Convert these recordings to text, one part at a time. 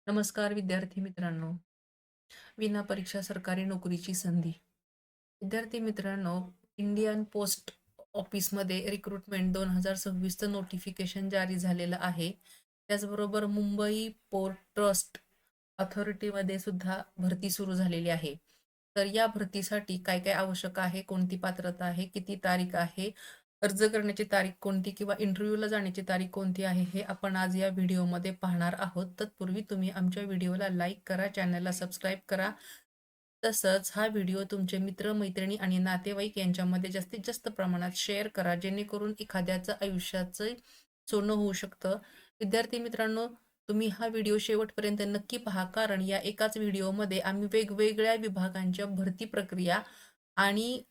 नमस्कार विद्यार्थी मित्रांनो. विना परीक्षा सरकारी नोकरीची संधी. विद्यार्थी मित्रांनो, इंडियन पोस्ट ऑफिसमध्ये रिक्रुटमेंट 2026चं नोटिफिकेशन जारी झालेलं आहे. त्याचबरोबर मुंबई पोर्ट ट्रस्ट अथॉरिटीमध्ये सुद्धा भरती सुरू झालेली आहे. तर या भरतीसाठी काय काय आवश्यक आहे, कोणती पात्रता आहे, किती तारीख आहे, अर्ज करण्याची तारीख कोणती किंवा इंटरव्ह्यूला जाण्याची तारीख कोणती आहे, हे आपण आज या व्हिडिओमध्ये पाहणार आहोत. तत्पूर्वी तुम्ही आमच्या व्हिडिओला लाईक करा, चॅनलला सबस्क्राईब करा. तसंच हा व्हिडिओ तुमचे मित्र, मैत्रिणी आणि नातेवाईक यांच्यामध्ये जास्तीत जास्त प्रमाणात शेअर करा, जेणेकरून एखाद्याचं आयुष्याचं सोनं होऊ शकतं. विद्यार्थी मित्रांनो, तुम्ही हा व्हिडिओ शेवटपर्यंत नक्की पहा, कारण या एकाच व्हिडिओमध्ये आम्ही वेगवेगळ्या विभागांच्या भरती प्रक्रिया आणि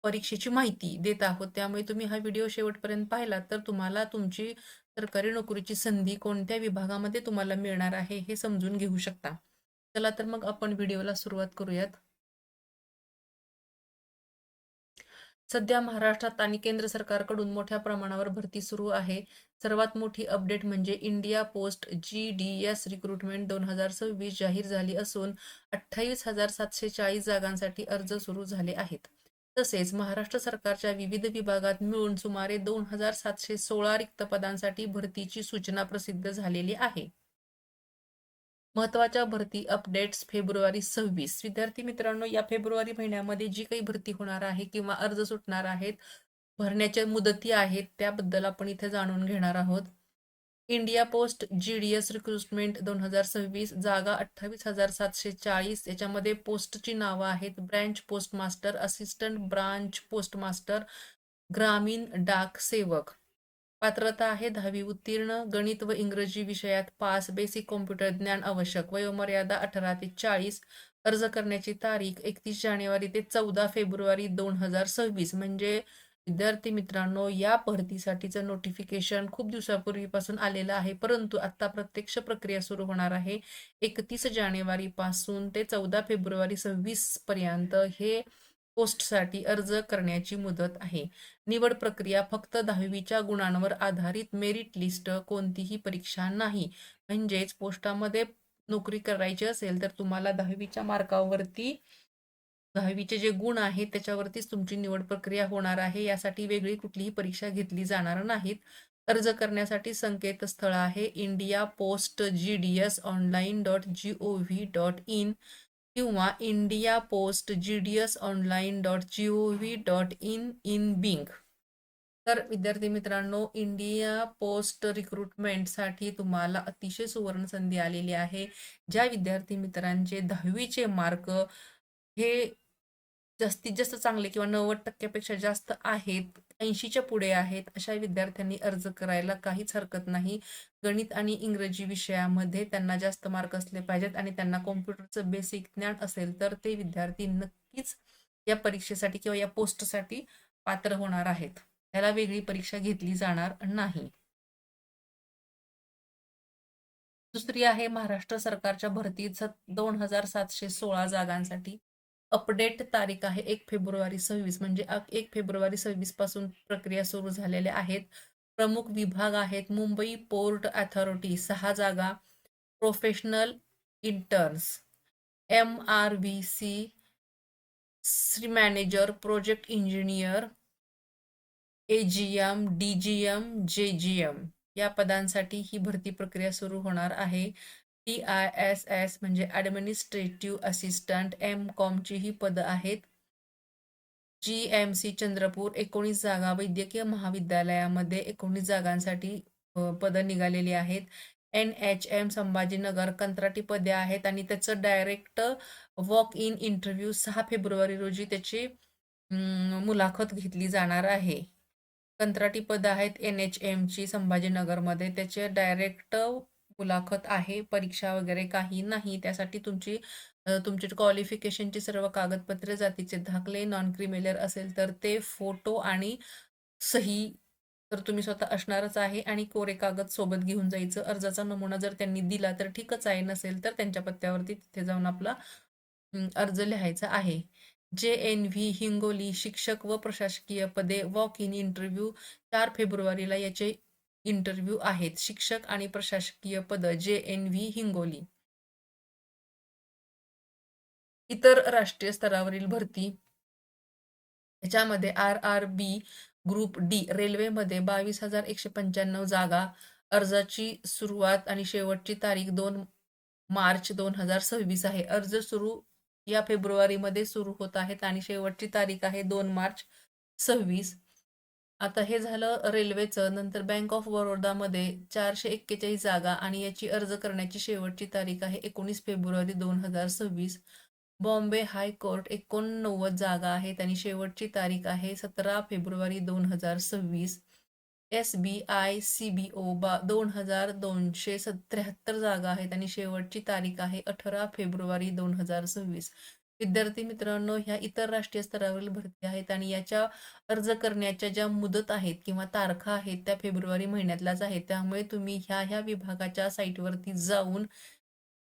परीक्षेची माहिती देत आहोत. त्यामुळे तुम्ही हा व्हिडिओ शेवटपर्यंत पाहिलात तर तुम्हाला तुमची सरकारी नोकरीची संधी कोणत्या विभागामध्ये तुम्हाला मिळणार आहे हे समजून घेऊ शकता. चला तर मग आपण व्हिडिओला सुरुवात करूयात. सध्या महाराष्ट्रात आणि केंद्र सरकारकडून मोठ्या प्रमाणावर भरती सुरू आहे. सर्वात मोठी अपडेट म्हणजे इंडिया पोस्ट GDS रिक्रुटमेंट 2026 जाहीर झाली असून 28,740 जागांसाठी अर्ज सुरू झाले आहेत. तसेच महाराष्ट्र सरकारच्या विविध विभागात मिळून सुमारे 2,716 रिक्त पदांसाठी भरतीची सूचना प्रसिद्ध झालेली आहे. महत्त्वाच्या भरती अपडेट्स फेब्रुवारी 26. विद्यार्थी मित्रांनो, या फेब्रुवारी महिन्यामध्ये जी काही भरती होणार आहे किंवा अर्ज सुटणार आहेत, भरण्याच्या मुदती आहेत, त्याबद्दल आपण इथे जाणून घेणार आहोत. इंडिया पोस्ट GDS रिक्रुटमेंट 2026 जागा 28,740. याच्यामध्ये पोस्टची नावं आहेत: branch post master, assistant branch post master, ग्रामीण डाक सेवक. पात्रता आहे 10वी उत्तीर्ण, गणित व इंग्रजी विषयात पास, बेसिक कॉम्प्युटर ज्ञान आवश्यक, वयोमर्यादा 18 ते 40. अर्ज करण्याची तारीख 31 जानेवारी ते 14 फेब्रुवारी 2026. म्हणजे विद्यार्थी मित्रांनो, या भरतीसाठीचं नोटिफिकेशन खूप दिवसापूर्वीपासून आलेलं आहे, परंतु आता प्रत्यक्ष प्रक्रिया सुरू होणार आहे. 31 जानेवारीपासून ते 14 फेब्रुवारी 26 पर्यंत हे पोस्टसाठी अर्ज करण्याची मुदत आहे. निवड प्रक्रिया फक्त 10वीच्या गुणांवर आधारित मेरिट लिस्ट, कोणतीही परीक्षा नाही. म्हणजेच पोस्टामध्ये नोकरी करायची असेल तर तुम्हाला 10वीच्या मार्कावरती 10वीचे जे गुण आहेत त्याच्यावरतीच तुमची निवड प्रक्रिया होणार आहे. यासाठी वेगळी कुठलीही परीक्षा घेतली जाणार नाहीत. अर्ज करण्यासाठी संकेतस्थळ आहे इंडिया पोस्ट GDS online.gov.in किंवा India post GDS online.gov.in in Bing. तर विद्यार्थी मित्रांनो, इंडिया पोस्ट रिक्रुटमेंटसाठी तुम्हाला अतिशय सुवर्ण संधी आलेली आहे. ज्या विद्यार्थी मित्रांचे 10वीचे मार्क हे जास्तीत जास्त चांगले किंवा 90% पेक्षा जास्त आहेत, 80च्या पुढे आहेत, अशा विद्यार्थ्यांनी अर्ज करायला काहीच हरकत नाही. गणित आणि इंग्रजी विषयामध्ये त्यांना जास्त मार्क असले पाहिजेत आणि त्यांना कॉम्प्युटरचं बेसिक ज्ञान असेल तर ते विद्यार्थी नक्कीच या परीक्षेसाठी किंवा या पोस्टसाठी पात्र होणार आहेत. त्याला वेगळी परीक्षा घेतली जाणार नाही. दुसरी आहे महाराष्ट्र सरकारच्या भरतीचं 2,716 जागांसाठी. अपडेट तारीख आहे 1 फेब्रुवारी 26, म्हणजे 1 फेब्रुवारी 26 पासून प्रक्रिया सुरू झालेल्या आहेत. प्रमुख विभाग आहेत मुंबई पोर्ट अथॉरिटी 6 जागा, professional interns, MRVC, Shri manager, project engineer, AGM, DGM, JGM या पदांसाठी ही भरती प्रक्रिया सुरू होणार आहे. TISS म्हणजे ॲडमिनिस्ट्रेटिव्ह असिस्टंट, MCOMची ही पदं आहेत. GMC चंद्रपूर 19 जागा, वैद्यकीय महाविद्यालयामध्ये 19 जागांसाठी पदं निघालेली आहेत. NHM संभाजीनगर कंत्राटी पदे आहेत आणि त्याचं direct walk in interview 6 February रोजी त्याची मुलाखत घेतली जाणार आहे. कंत्राटी पदं आहेत NHMची संभाजीनगरमध्ये, त्याचे डायरेक्ट मुलाखत आहे, परीक्षा वगैरे काही नाही. त्यासाठी तुमची क्वालिफिकेशनची सर्व कागदपत्रे, जातीचे दाखले, नॉन क्रिमिलेअर असेल तर ते, फोटो आणि सही तर तुम्ही स्वतः असणारच आहे आणि कोरे कागद सोबत घेऊन जायचं. अर्जाचा नमुना जर त्यांनी दिला तर ठीकच आहे, नसेल तर त्यांच्या पत्त्यावरती तिथे जाऊन आपला अर्ज लिहायचा आहे. JNV हिंगोली शिक्षक व प्रशासकीय पदे, वॉक इन इंटरव्ह्यू 4 फेब्रुवारीला याचे इंटरव्ह्यू आहेत. शिक्षक आणि प्रशासकीय पद JNV हिंगोली. इतर राष्ट्रीय स्तरावरील भरती याच्यामध्ये RRB ग्रुप डी रेल्वेमध्ये 22,195 जागा. अर्जाची सुरुवात आणि शेवटची तारीख 2 मार्च 2026 आहे. अर्ज सुरू या फेब्रुवारीमध्ये सुरू होत आहेत आणि शेवटची तारीख आहे 2 मार्च 26. आता हे झालं रेल्वेचं. नंतर बँक ऑफ बरोडामध्ये 441 जागा आणि याची अर्ज करण्याची शेवटची तारीख आहे 19 फेब्रुवारी 2026. बॉम्बे हायकोर्ट 89 जागा आहेत आणि शेवटची तारीख आहे 17 फेब्रुवारी 2026. SBI CBO 2,273 जागा आहेत आणि शेवटची तारीख आहे 18 फेब्रुवारी 2026. विद्यार्थी मित्रांनो, ह्या इतर राष्ट्रीय स्तरावरील भरती आहेत आणि याच्या अर्ज करण्याच्या ज्या मुदत आहेत किंवा तारखा आहेत त्या फेब्रुवारी महिन्यातल्याच आहेत. त्यामुळे तुम्ही ह्या विभागाच्या साईटवरती जाऊन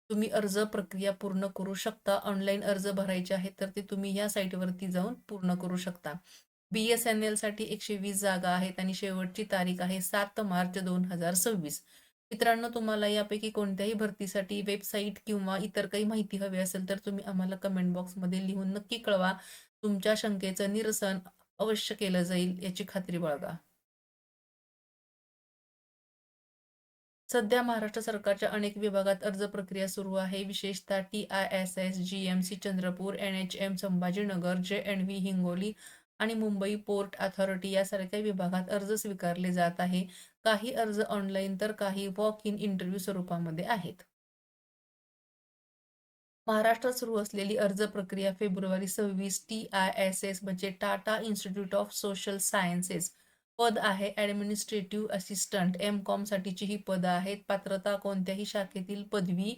तुम्ही अर्ज प्रक्रिया पूर्ण करू शकता. ऑनलाईन अर्ज भरायचे आहेत तर ते तुम्ही ह्या साईटवरती जाऊन पूर्ण करू शकता. BSNL साठी 120 जागा आहेत आणि शेवटची तारीख आहे 7 मार्च 2026. मित्रांनो, तुम्हाला यापैकी कोणत्याही भरतीसाठी वेबसाईट किंवा इतर काही माहिती हवी असेल तर तुम्ही आम्हाला कमेंट बॉक्समध्ये लिहून नक्की कळवा. तुमच्या शंकेचं निरसन अवश्य केलं जाईल याची खात्री बाळगा. सध्या महाराष्ट्र सरकारच्या अनेक विभागात अर्ज प्रक्रिया सुरू आहे. विशेषतः TISS, GMC Chandrapur, NHM Sambhajinagar, JNV Hingoli आणि मुंबई पोर्ट अथॉरिटी यासारख्या विभागात अर्ज स्वीकारले जात आहे. काही अर्ज ऑनलाईन तर काही वॉक इन इंटरव्ह्यू स्वरूपामध्ये आहेत. महाराष्ट्रात सुरू असलेली अर्ज प्रक्रिया फेब्रुवारी 26. TISS म्हणजे Tata institute of social sciences पद आहे ॲडमिनिस्ट्रेटिव्ह असिस्टंट. MCOM साठीची ही पदं आहेत. पात्रता कोणत्याही शाखेतील पदवी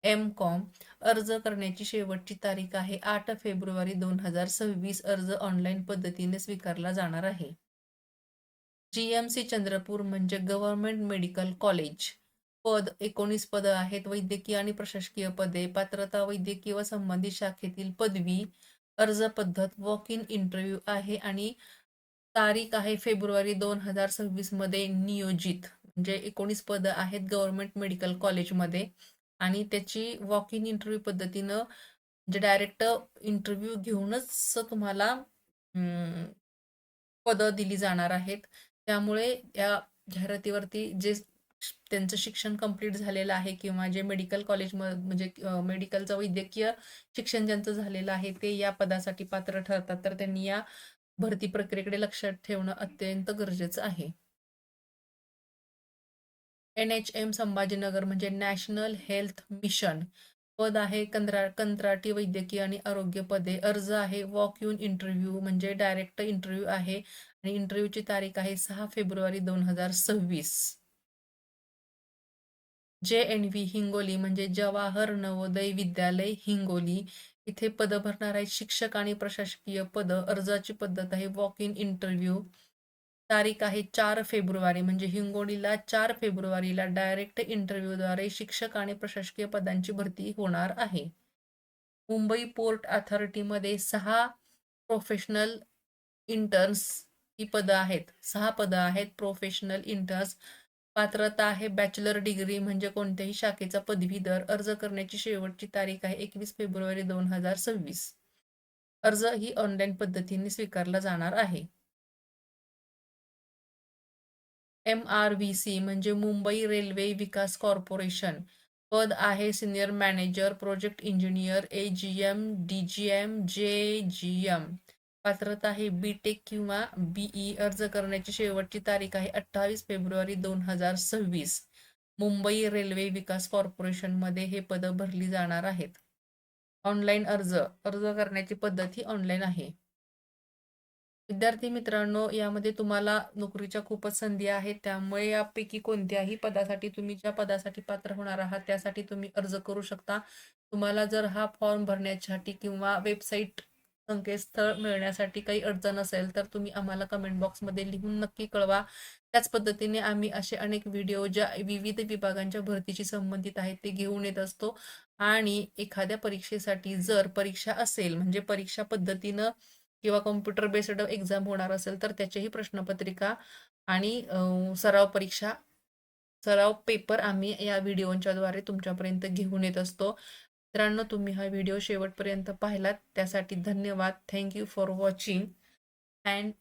MCOM. अर्ज करण्याची शेवटची तारीख आहे 8 फेब्रुवारी 2026. अर्ज ऑनलाईन पद्धतीने स्वीकारला जाणार आहे. GMC चंद्रपूर म्हणजे गव्हर्नमेंट मेडिकल कॉलेज. पद 19 पदं आहेत. वैद्यकीय आणि प्रशासकीय पदे. पात्रता वैद्यकीय व संबंधित शाखेतील पदवी. अर्ज पद्धत वॉक इन इंटरव्ह्यू आहे आणि तारीख आहे फेब्रुवारी 2026 मध्ये नियोजित. म्हणजे 19 पदं आहेत गव्हर्नमेंट मेडिकल कॉलेजमध्ये आणि त्याची वॉक इन इंटरव्ह्यू पद्धतीनं म्हणजे डायरेक्ट इंटरव्ह्यू घेऊनच तुम्हाला पदं दिली जाणार आहेत. त्यामुळे या जाहिरातीवरती जे त्यांचं शिक्षण कंप्लीट झालेलं आहे किंवा जे मेडिकल कॉलेज म्हणजे मेडिकलचं वैद्यकीय शिक्षण ज्यांचं झालेलं आहे ते या पदासाठी पात्र ठरतात. तर त्यांनी या भरती प्रक्रियेकडे लक्षात ठेवणं अत्यंत गरजेचं आहे. NHM संभाजीनगर म्हणजे नॅशनल हेल्थ मिशन. पद आहे कंत्राटी वैद्यकीय आणि आरोग्य पदे. अर्ज आहे वॉक इन इंटरव्ह्यू म्हणजे डायरेक्ट इंटरव्ह्यू आहे आणि इंटरव्ह्यूची तारीख आहे 6 फेब्रुवारी 2026. JNV हिंगोली म्हणजे जवाहर नवोदय विद्यालय हिंगोली. इथे पदं भरणार आहेत शिक्षक आणि प्रशासकीय पदं. अर्जाची पद्धत आहे वॉक इन इंटरव्ह्यू. तारीख आहे 4 फेब्रुवारी म्हणजे हिंगोलीला 4 फेब्रुवारीला डायरेक्ट इंटरव्ह्यूद्वारे शिक्षक आणि प्रशासकीय पदांची भरती होणार आहे. मुंबई पोर्ट अथॉरिटीमध्ये 6 प्रोफेशनल इंटर्न्स ही पदं आहेत. 6 पदं आहेत प्रोफेशनल इंटर्न्स. पात्रता आहे बॅचलर डिग्री म्हणजे कोणत्याही शाखेचा पदवीधर. अर्ज करण्याची शेवटची तारीख आहे 21 फेब्रुवारी 2026. अर्ज ही ऑनलाईन पद्धतीने स्वीकारला जाणार आहे. MRVC म्हणजे मुंबई रेल्वे विकास कॉर्पोरेशन. पद आहे senior manager, project engineer, AGM, DGM, JGM. पात्रता आहे BTech किंवा BE. अर्ज करण्याची शेवटची तारीख आहे 28 फेब्रुवारी 2026. मुंबई रेल्वे विकास कॉर्पोरेशनमध्ये हे पदं भरली जाणार आहेत. ऑनलाईन अर्ज करण्याची पद्धत ही ऑनलाईन आहे. विद्यार्थी मित्रांनो, यामध्ये तुम्हाला नोकरीच्या खूपच संधी आहेत. त्यामुळे यापैकी कोणत्याही पदासाठी तुम्ही ज्या पदासाठी पात्र होणार आहात त्यासाठी तुम्ही अर्ज करू शकता. तुम्हाला जर हा फॉर्म भरण्यासाठी किंवा वेबसाईट संकेतस्थळ मिळण्यासाठी काही अडचण असेल तर तुम्ही आम्हाला कमेंट बॉक्समध्ये लिहून नक्की कळवा. त्याच पद्धतीने आम्ही असे अनेक व्हिडिओ ज्या विविध विभागांच्या भरतीशी संबंधित आहेत ते घेऊन येत असतो आणि एखाद्या परीक्षेसाठी जर परीक्षा असेल म्हणजे परीक्षा पद्धतीनं किंवा कॉम्प्युटर बेस्ड एक्झाम होणार असेल तर त्याचीही प्रश्नपत्रिका आणि सराव पेपर आम्ही या व्हिडिओच्या द्वारे तुमच्यापर्यंत घेऊन येत असतो. मित्रांनो, तुम्ही हा व्हिडिओ शेवटपर्यंत पाहिलात त्यासाठी धन्यवाद. Thank you for watching and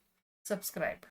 subscribe.